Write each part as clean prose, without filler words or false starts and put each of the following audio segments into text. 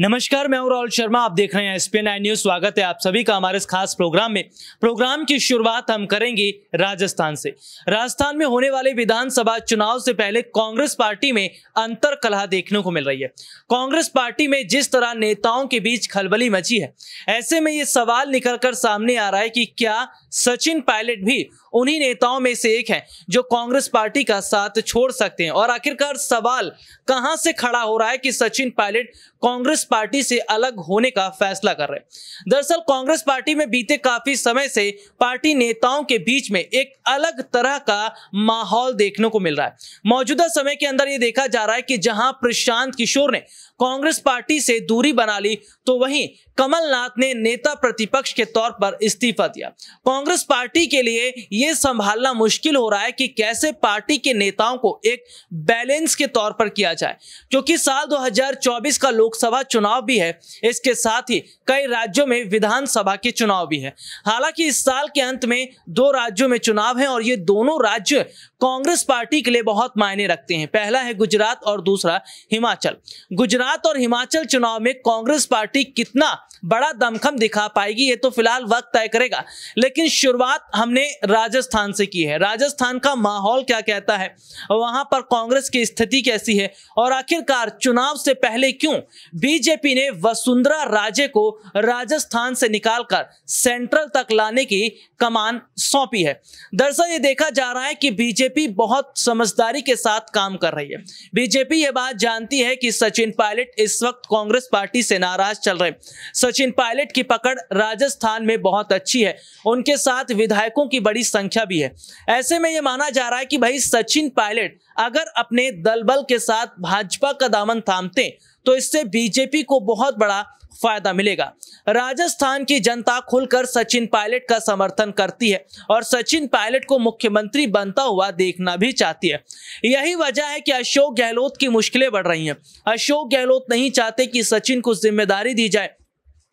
नमस्कार, मैं हूं राहुल शर्मा। आप देख रहे हैं एसपीएन न्यूज। स्वागत है आप सभी का हमारे इस खास प्रोग्राम में। प्रोग्राम की शुरुआत हम करेंगे राजस्थान से। राजस्थान में होने वाले विधानसभा चुनाव से पहले कांग्रेस पार्टी में अंतर्कलह देखने को मिल रही है। कांग्रेस पार्टी में जिस तरह नेताओं के बीच खलबली मची है, ऐसे में ये सवाल निकलकर सामने आ रहा है कि क्या सचिन पायलट भी उन्हीं नेताओं में से एक है जो कांग्रेस पार्टी का साथ छोड़ सकते हैं। और आखिरकार सवाल कहां से खड़ा हो रहा है कि सचिन पायलट कांग्रेस पार्टी से अलग होने का फैसला कर रहे हैं। दरअसल कांग्रेस पार्टी में बीते काफी समय से पार्टी नेताओं के बीच में एक अलग तरह का माहौल देखने को मिल रहा है। मौजूदा समय के अंदर ये देखा जा रहा है कि जहां प्रशांत किशोर ने कांग्रेस पार्टी से दूरी बना ली, तो वहीं कमलनाथ ने नेता प्रतिपक्ष के तौर पर इस्तीफा दिया। कांग्रेस पार्टी के लिए यह संभालना मुश्किल हो रहा है कि कैसे पार्टी के नेताओं को एक बैलेंस के तौर पर किया जाए, क्योंकि साल 2024 का लोकसभा चुनाव भी है, इसके साथ ही कई राज्यों में विधानसभा के चुनाव भी है। हालांकि इस साल के अंत में 2 राज्यों में चुनाव है और ये दोनों राज्य कांग्रेस पार्टी के लिए बहुत मायने रखते हैं। पहला है गुजरात और दूसरा हिमाचल। गुजरात और हिमाचल चुनाव में कांग्रेस पार्टी कितना बड़ा दमखम दिखा पाएगी, ये तो फिलहाल वक्त तय करेगा। लेकिन शुरुआत हमने राजस्थान से की है। राजस्थान का माहौल क्या कहता है, वहां पर कांग्रेस की स्थिति कैसी है, और आखिरकार चुनाव से पहले क्यों बीजेपी ने वसुंधरा राजे को राजस्थान से निकालकर सेंट्रल तक लाने की कमान सौंपी है। दरअसल ये देखा जा रहा है कि बीजेपी बहुत समझदारी के साथ काम कर रही है। बीजेपी ये बात जानती है कि सचिन पायलट इस वक्त कांग्रेस पार्टी से नाराज चल रहे हैं। सचिन पायलट की पकड़ राजस्थान में बहुत अच्छी है, उनके साथ विधायकों की बड़ी संख्या भी है। ऐसे में यह माना जा रहा है कि भाई सचिन पायलट अगर अपने दल बल के साथ भाजपा का दामन थामते तो इससे बीजेपी को बहुत बड़ा फायदा मिलेगा। राजस्थान की जनता खुलकर सचिन पायलट का समर्थन करती है और सचिन पायलट को मुख्यमंत्री बनता हुआ देखना भी चाहती है। यही वजह है कि अशोक गहलोत की मुश्किलें बढ़ रही हैं। अशोक गहलोत नहीं चाहते कि सचिन को जिम्मेदारी दी जाए,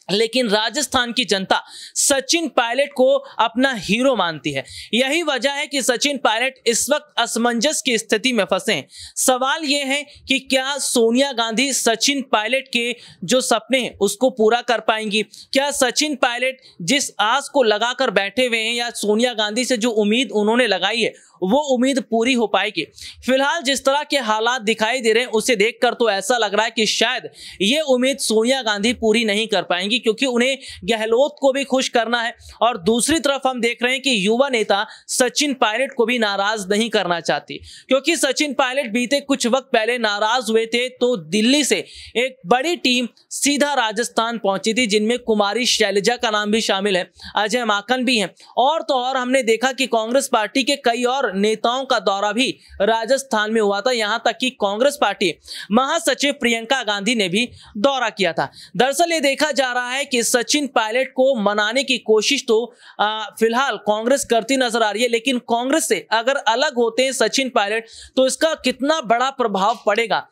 लेकिन राजस्थान की जनता सचिन पायलट को अपना हीरो मानती है। यही वजह है कि सचिन पायलट इस वक्त असमंजस की स्थिति में फंसे हैं। सवाल यह है कि क्या सोनिया गांधी सचिन पायलट के जो सपने हैं उसको पूरा कर पाएंगी? क्या सचिन पायलट जिस आस को लगाकर बैठे हुए हैं, या सोनिया गांधी से जो उम्मीद उन्होंने लगाई है, वो उम्मीद पूरी हो पाएगी? फिलहाल जिस तरह के हालात दिखाई दे रहे हैं उसे देखकर तो ऐसा लग रहा है कि शायद ये उम्मीद सोनिया गांधी पूरी नहीं कर पाएंगी, क्योंकि उन्हें गहलोत को भी खुश करना है। और दूसरी तरफ हम देख रहे हैं कि युवा नेता सचिन पायलट को भी नाराज नहीं करना चाहती, क्योंकि सचिन पायलट बीते कुछ वक्त पहले नाराज हुए थे तो दिल्ली से एक बड़ी टीम सीधा राजस्थान पहुंची थी, जिनमें कुमारी शैलजा का नाम भी शामिल है, अजय माकन भी है, और तो और हमने देखा कि कांग्रेस पार्टी के कई और नेताओं का दौरा भी राजस्थान में हुआ था। यहां तक कि कांग्रेस पार्टी महासचिव प्रियंका गांधी ने भी दौरा किया था। दरअसल ये देखा जा रहा है कि सचिन पायलट को मनाने की कोशिश तो फिलहाल कांग्रेस करती नजर आ रही है, लेकिन कांग्रेस से अगर अलग होते हैं सचिन पायलट तो इसका कितना बड़ा प्रभाव पड़ेगा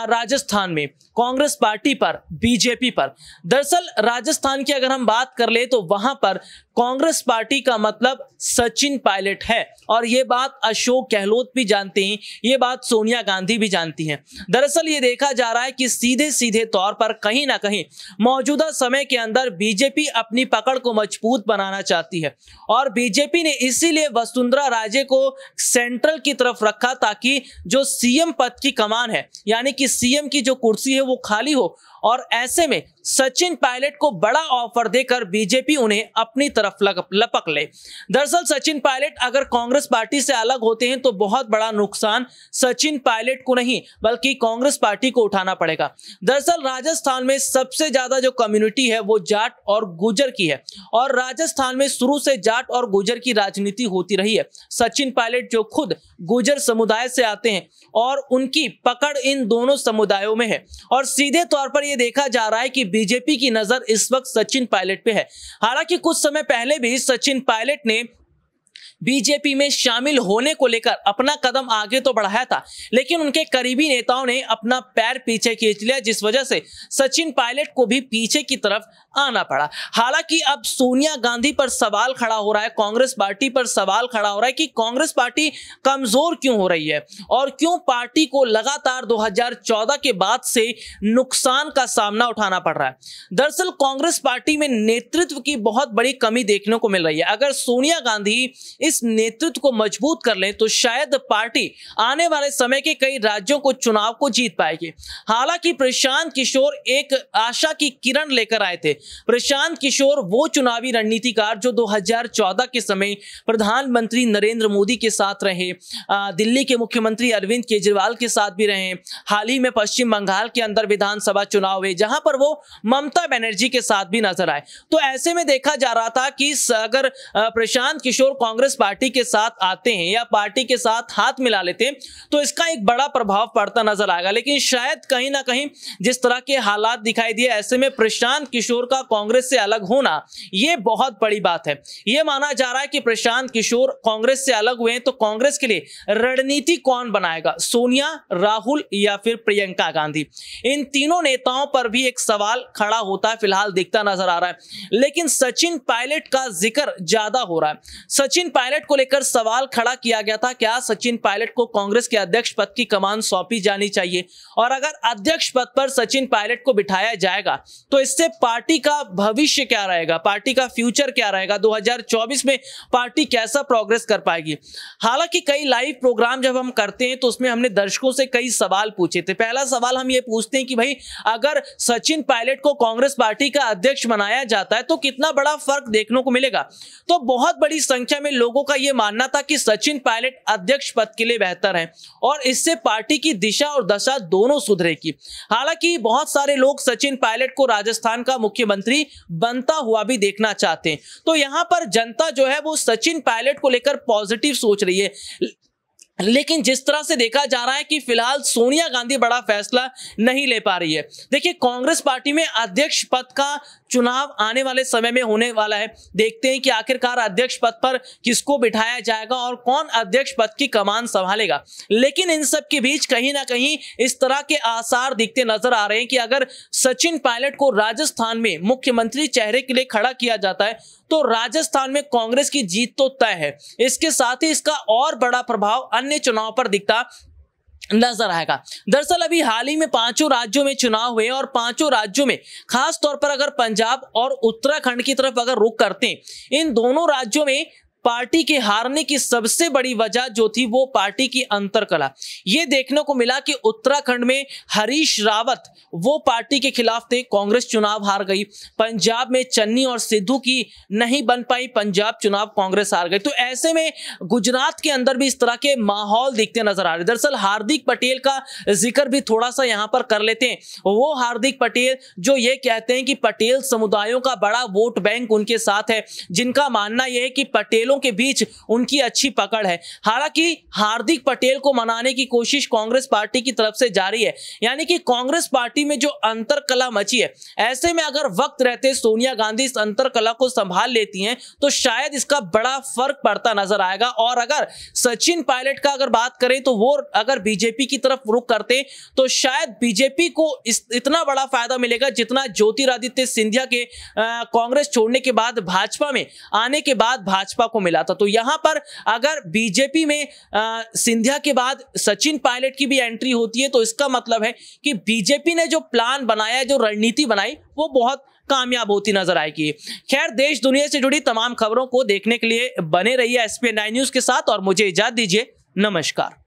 राजस्थान में कांग्रेस पार्टी पर, बीजेपी पर। दरअसल राजस्थान की अगर हम बात कर ले तो वहां पर कांग्रेस पार्टी का मतलब सचिन पायलट है, और ये बात अशोक गहलोत भी जानते हैं, ये बात सोनिया गांधी भी जानती हैं। दरअसल ये देखा जा रहा है कि सीधे सीधे तौर पर कहीं ना कहीं मौजूदा समय के अंदर बीजेपी अपनी पकड़ को मजबूत बनाना चाहती है, और बीजेपी ने इसीलिए वसुंधरा राजे को सेंट्रल की तरफ रखा ताकि जो सीएम पद की कमान है, यानी कि सीएम की जो कुर्सी है वो खाली हो, और ऐसे में सचिन पायलट को बड़ा ऑफर देकर बीजेपी उन्हें अपनी तरफ लपक ले। दरअसल सचिन पायलट अगर कांग्रेस पार्टी से अलग होते हैं तो बहुत बड़ा नुकसान सचिन पायलट को नहीं बल्कि कांग्रेस पार्टी को उठाना पड़ेगा। दरअसल राजस्थान में सबसे ज्यादा जो कम्युनिटी है वो जाट और गुर्जर की है, और राजस्थान में शुरू से जाट और गुर्जर की राजनीति होती रही है। सचिन पायलट जो खुद गुर्जर समुदाय से आते हैं और उनकी पकड़ इन दोनों समुदायों में है, और सीधे तौर पर यह देखा जा रहा है कि बीजेपी की नजर इस वक्त सचिन पायलट पे है। हालांकि कुछ समय पहले भी सचिन पायलट ने बीजेपी में शामिल होने को लेकर अपना कदम आगे तो बढ़ाया था, लेकिन उनके करीबी नेताओं ने अपना पैर पीछे खींच लिया, जिस वजह से सचिन पायलट को भी पीछे की तरफ आना पड़ा। हालांकि अब सोनिया गांधी पर सवाल खड़ा हो रहा है, कांग्रेस पार्टी पर सवाल खड़ा हो रहा है कि कांग्रेस पार्टी कमजोर क्यों हो रही है और क्यों पार्टी को लगातार 2014 के बाद से नुकसान का सामना उठाना पड़ रहा है। दरअसल कांग्रेस पार्टी में नेतृत्व की बहुत बड़ी कमी देखने को मिल रही है। अगर सोनिया गांधी इस नेतृत्व को मजबूत कर लें तो शायद पार्टी आने वाले समय के कई राज्यों को चुनाव को जीत पाएगी। हालांकि प्रशांत किशोर एक आशा की किरण लेकर आए थे। प्रशांत किशोर वो चुनावी रणनीतिकार जो 2014 के समय प्रधानमंत्री नरेंद्र मोदी के साथ रहे, दिल्ली के मुख्यमंत्री अरविंद केजरीवाल के साथ भी रहे, हाल ही में पश्चिम बंगाल के अंदर विधानसभा चुनाव हुए जहां पर वो ममता बनर्जी के साथ भी नजर आए। तो ऐसे में देखा जा रहा था कि अगर प्रशांत किशोर कांग्रेस पार्टी के साथ आते हैं या पार्टी के साथ हाथ मिला लेते हैं तो इसका एक बड़ा प्रभाव पड़ता नजर आएगा। लेकिन शायद कहीं ना कहीं जिस तरह के हालात दिखाई दिए, ऐसे में प्रशांत किशोर का कांग्रेस से अलग होना यह बहुत बड़ी बात है। यह माना जा रहा है कि प्रशांत किशोर कांग्रेस से अलग हुए तो कांग्रेस के लिए रणनीति कौन बनाएगा, सोनिया, राहुल या फिर प्रियंका गांधी। इन तीनों नेताओं पर भी एक सवाल खड़ा होता है फिलहाल दिखता नजर आ रहा है। लेकिन सचिन पायलट का जिक्र ज्यादा हो रहा है। सचिन पायलट को लेकर सवाल खड़ा किया गया था, क्या सचिन पायलट को कांग्रेस के अध्यक्ष पद की कमान सौंपी जानी चाहिए और अगर अध्यक्ष पद पर सचिन पायलट को बिठाया जाएगा तो इससे पार्टी का भविष्य क्या रहेगा, पार्टी का फ्यूचर क्या रहेगा, 2024 में पार्टी कैसा प्रोग्रेस कर पाएगी। हालांकि कई लाइव प्रोग्राम जब हम करते हैं तो उसमें हमने दर्शकों से कई सवाल पूछे थे। पहला सवाल हम ये पूछते हैं कि भाई अगर सचिन पायलट को कांग्रेस पार्टी का अध्यक्ष बनाया जाता है तो कितना बड़ा फर्क देखने को मिलेगा। तो बहुत बड़ी संख्या में लोगों का यह मानना था कि सचिन पायलट अध्यक्ष पद के लिए बेहतर है और इससे पार्टी की दिशा और दशा दोनों सुधरेगी। हालांकि बहुत सारे लोग सचिन पायलट को राजस्थान का मुख्यमंत्री बनता हुआ भी देखना चाहते हैं। तो यहां पर जनता जो है वो सचिन पायलट को लेकर पॉजिटिव सोच रही है। लेकिन जिस तरह से देखा जा रहा है कि फिलहाल सोनिया गांधी बड़ा फैसला नहीं ले पा रही है। देखिए कांग्रेस पार्टी में अध्यक्ष पद का चुनाव आने वाले समय में होने वाला है। देखते हैं कि आखिरकार अध्यक्ष पद पर किसको बिठाया जाएगा और कौन अध्यक्ष पद की कमान संभालेगा। लेकिन इन सब के बीच कहीं ना कहीं इस तरह के आसार दिखते नजर आ रहे हैं कि अगर सचिन पायलट को राजस्थान में मुख्यमंत्री चेहरे के लिए खड़ा किया जाता है तो राजस्थान में कांग्रेस की जीत तो तय है। इसके साथ ही इसका और बड़ा प्रभाव अन्य चुनाव पर दिखता नजर आएगा। दरअसल अभी हाल ही में 5 राज्यों में चुनाव हुए और 5 राज्यों में खास तौर पर अगर पंजाब और उत्तराखंड की तरफ अगर रुख करते हैं, इन दोनों राज्यों में पार्टी के हारने की सबसे बड़ी वजह जो थी वो पार्टी की अंतरकलह। ये देखने को मिला कि उत्तराखंड में हरीश रावत वो पार्टी के खिलाफ थे, कांग्रेस चुनाव हार गई। पंजाब में चन्नी और सिद्धू की नहीं बन पाई, पंजाब चुनाव कांग्रेस हार गई। तो ऐसे में गुजरात के अंदर भी इस तरह के माहौल दिखते नजर आ रहे। दरअसल हार्दिक पटेल का जिक्र भी थोड़ा सा यहां पर कर लेते हैं। वो हार्दिक पटेल जो ये कहते हैं कि पटेल समुदायों का बड़ा वोट बैंक उनके साथ है, जिनका मानना यह है कि पटेलों के बीच उनकी अच्छी पकड़ है। हालांकि हार्दिक पटेल को मनाने की कोशिश कांग्रेस पार्टी की तरफ से जारी है। यानी कि कांग्रेस पार्टी में जो अंतरकलह मची है, ऐसे में अगर वक्त रहते सोनिया गांधी इस अंतरकलह को संभाल लेती हैं तो शायद इसका बड़ा फर्क पड़ता नजर आएगा। और अगर सचिन पायलट का अगर बात करें तो वो अगर बीजेपी की तरफ रुख करते तो शायद बीजेपी को इतना बड़ा फायदा मिलेगा जितना ज्योतिरादित्य सिंधिया के कांग्रेस छोड़ने के बाद भाजपा में आने के बाद भाजपा को मिला था। तो यहां पर अगर बीजेपी में सिंधिया के बाद सचिन पायलट की भी एंट्री होती है तो इसका मतलब है कि बीजेपी ने जो प्लान बनाया, जो रणनीति बनाई, वो बहुत कामयाब होती नजर आएगी। खैर, देश दुनिया से जुड़ी तमाम खबरों को देखने के लिए बने रहिए SPN9 न्यूज के साथ और मुझे इजाजत दीजिए। नमस्कार।